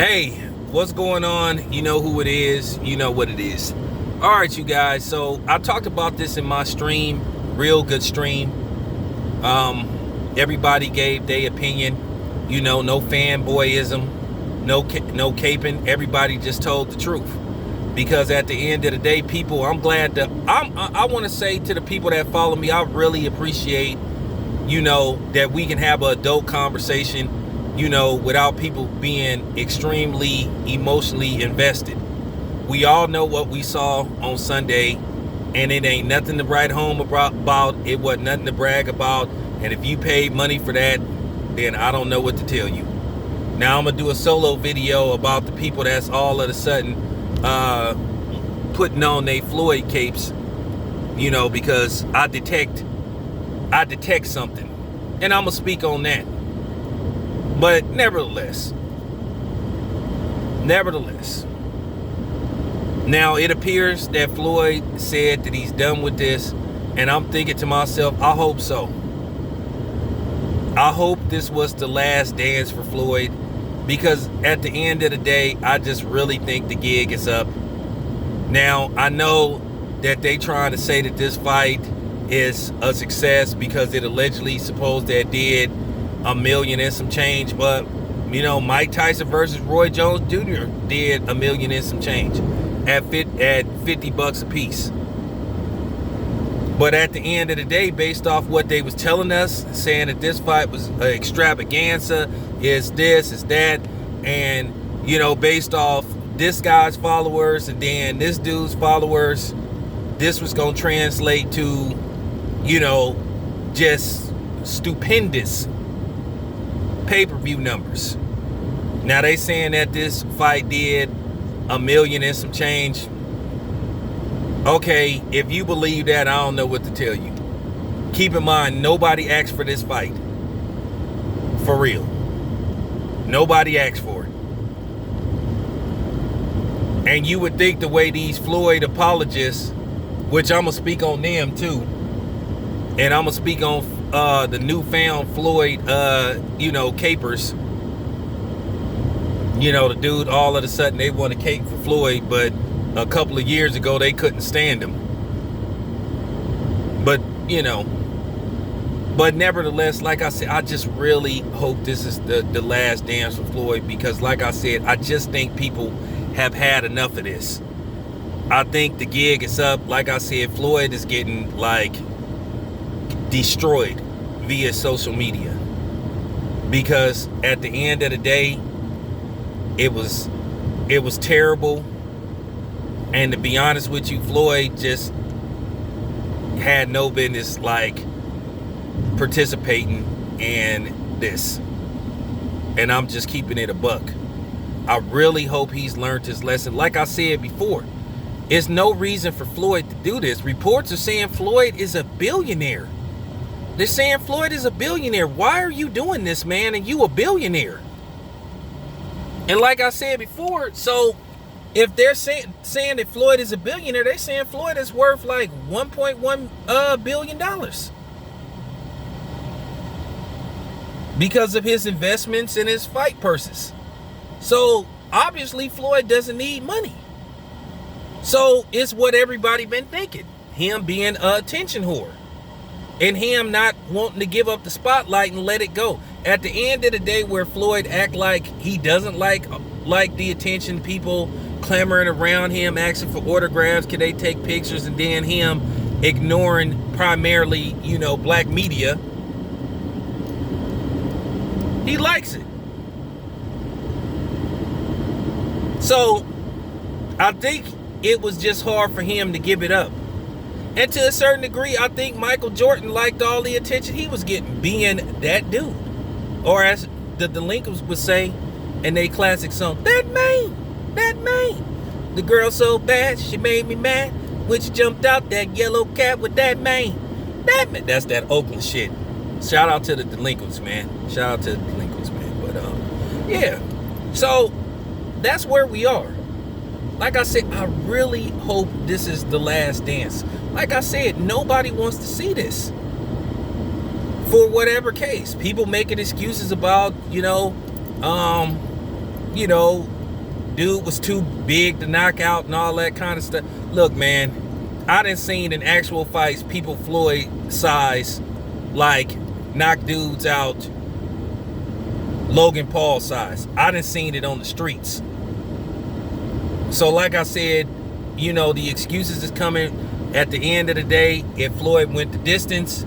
Hey, what's going on? You know who it is. You know what it is. All right, you guys. So I talked about this in my stream, real good stream. Everybody gave their opinion. You know, no fanboyism, no caping. Everybody just told the truth. Because at the end of the day, people, I'm glad that I want to say to the people that follow me, I really appreciate, that we can have an adult conversation, without people being extremely emotionally invested. We all know what we saw on Sunday, and it ain't nothing to write home about. It wasn't nothing to brag about. And if you paid money for that, then I don't know what to tell you. Now I'm gonna do a solo video about the people that's all of a sudden putting on their Floyd capes, because I detect something, and I'm gonna speak on that. But nevertheless, now it appears that Floyd said that he's done with this, and I'm thinking to myself, I hope so. I hope this was the last dance for Floyd, because at the end of the day, I just really think the gig is up. Now, I know that they trying to say that this fight is a success because it allegedly supposed that did $1 million and some change, but Mike Tyson versus Roy Jones Jr. did $1 million and some change at $50 a piece. But at the end of the day, based off what they was telling us, saying that this fight was an extravaganza, is this, is that, and based off this guy's followers and then this dude's followers, this was gonna translate to just stupendous pay-per-view numbers. Now they saying that this fight did $1 million and some change. Okay, if you believe that, I don't know what to tell you. Keep in mind, nobody asked for this fight. For real. Nobody asked for it. And you would think the way these Floyd apologists, which I'm going to speak on them too, and I'm going to speak on the newfound Floyd, capers. The dude, all of a sudden, they want to cape for Floyd, but a couple of years ago, they couldn't stand him. But, but nevertheless, like I said, I just really hope this is the last dance for Floyd, because like I said, I just think people have had enough of this. I think the gig is up. Like I said, Floyd is getting, destroyed via social media, because at the end of the day, it was terrible. And to be honest with you, Floyd just had no business participating in this. And I'm just keeping it a buck. I really hope he's learned his lesson. Like I said before, there's no reason for Floyd to do this. Reports are saying Floyd is a billionaire. They're saying Floyd is a billionaire. Why are you doing this, man? And you a billionaire. And like I said before, so if they're saying that Floyd is a billionaire, they're saying Floyd is worth $1.1 billion. Because of his investments in his fight purses. So obviously Floyd doesn't need money. So it's what everybody been thinking. Him being an attention whore. And him not wanting to give up the spotlight and let it go. At the end of the day, where Floyd act like he doesn't like the attention, people clamoring around him, asking for autographs, can they take pictures, and then him ignoring primarily, black media. He likes it. So I think it was just hard for him to give it up. And to a certain degree, I think Michael Jordan liked all the attention he was getting, being that dude. Or as the delinquents would say in their classic song, that man. The girl so bad, she made me mad. When she jumped out that yellow cat with that man. That's that Oakland shit. Shout out to the delinquents, man. But yeah. So that's where we are. Like I said, I really hope this is the last dance. Like I said, nobody wants to see this. For whatever case. People making excuses about, you know, dude was too big to knock out and all that kind of stuff. Look, man, I done seen in actual fights people Floyd size like knock dudes out Logan Paul size. I done seen it on the streets. So like I said, you know, the excuses is coming. At the end of the day, if Floyd went the distance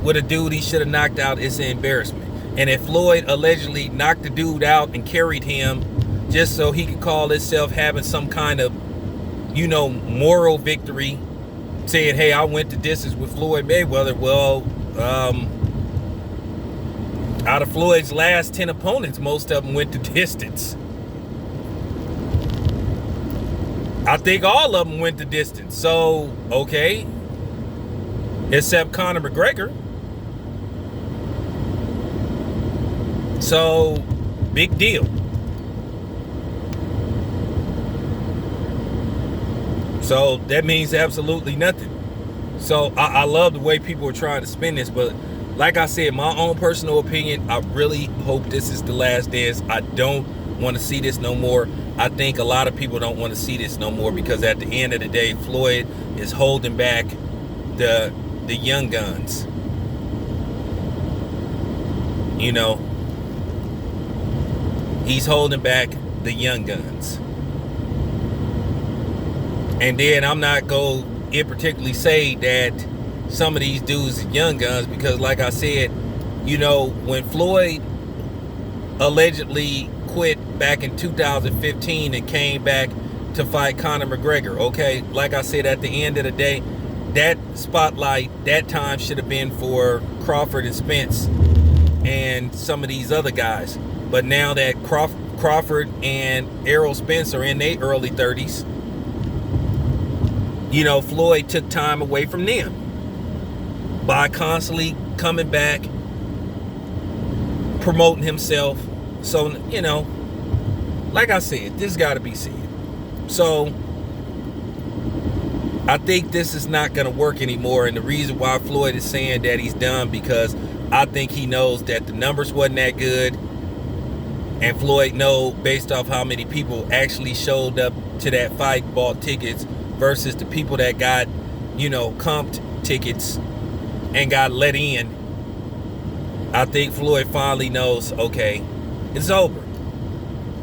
with a dude he should have knocked out, it's an embarrassment. And if Floyd allegedly knocked the dude out and carried him just so he could call himself having some kind of, you know, moral victory, saying, hey, I went the distance with Floyd Mayweather. Well, out of Floyd's last 10 opponents, most of them went the distance. I think all of them went the distance. So, okay. Except Conor McGregor. So, big deal. So, that means absolutely nothing. So, I love the way people are trying to spin this. But, like I said, my own personal opinion, I really hope this is the last dance. I don't want to see this no more. I think a lot of people don't want to see this no more because at the end of the day, Floyd is holding back the young guns. You know, he's holding back the young guns. And then I'm not going to particularly say that some of these dudes are young guns because like I said, you know, when Floyd allegedly quit back in 2015 and came back to fight Conor McGregor, okay, like I said, at the end of the day, that spotlight that time should have been for Crawford and Spence and some of these other guys. But now that Crawford and Errol Spence are in their early 30s, you know, Floyd took time away from them by constantly coming back, promoting himself. So, you know, like I said, this got to be said. So, I think this is not going to work anymore. And the reason why Floyd is saying that he's done, because I think he knows that the numbers wasn't that good. And Floyd know, based off how many people actually showed up to that fight, bought tickets, versus the people that got, you know, comped tickets and got let in. I think Floyd finally knows, okay, it's over.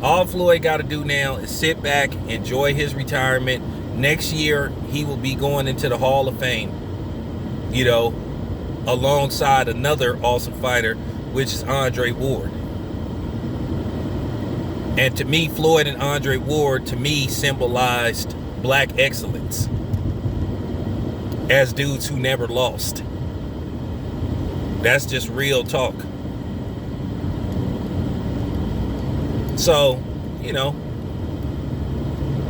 All Floyd got to do now is sit back, enjoy his retirement. Next year, he will be going into the Hall of Fame, you know, alongside another awesome fighter, which is Andre Ward. And to me, Floyd and Andre Ward, to me, symbolized black excellence as dudes who never lost. That's just real talk. So, you know,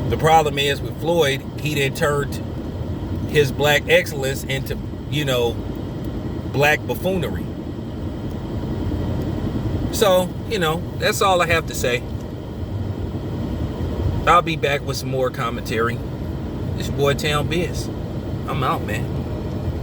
the problem is with Floyd, he then turned his black excellence into, you know, black buffoonery. So, you know, that's all I have to say. I'll be back with some more commentary. It's your boy Town Biz. I'm out, man.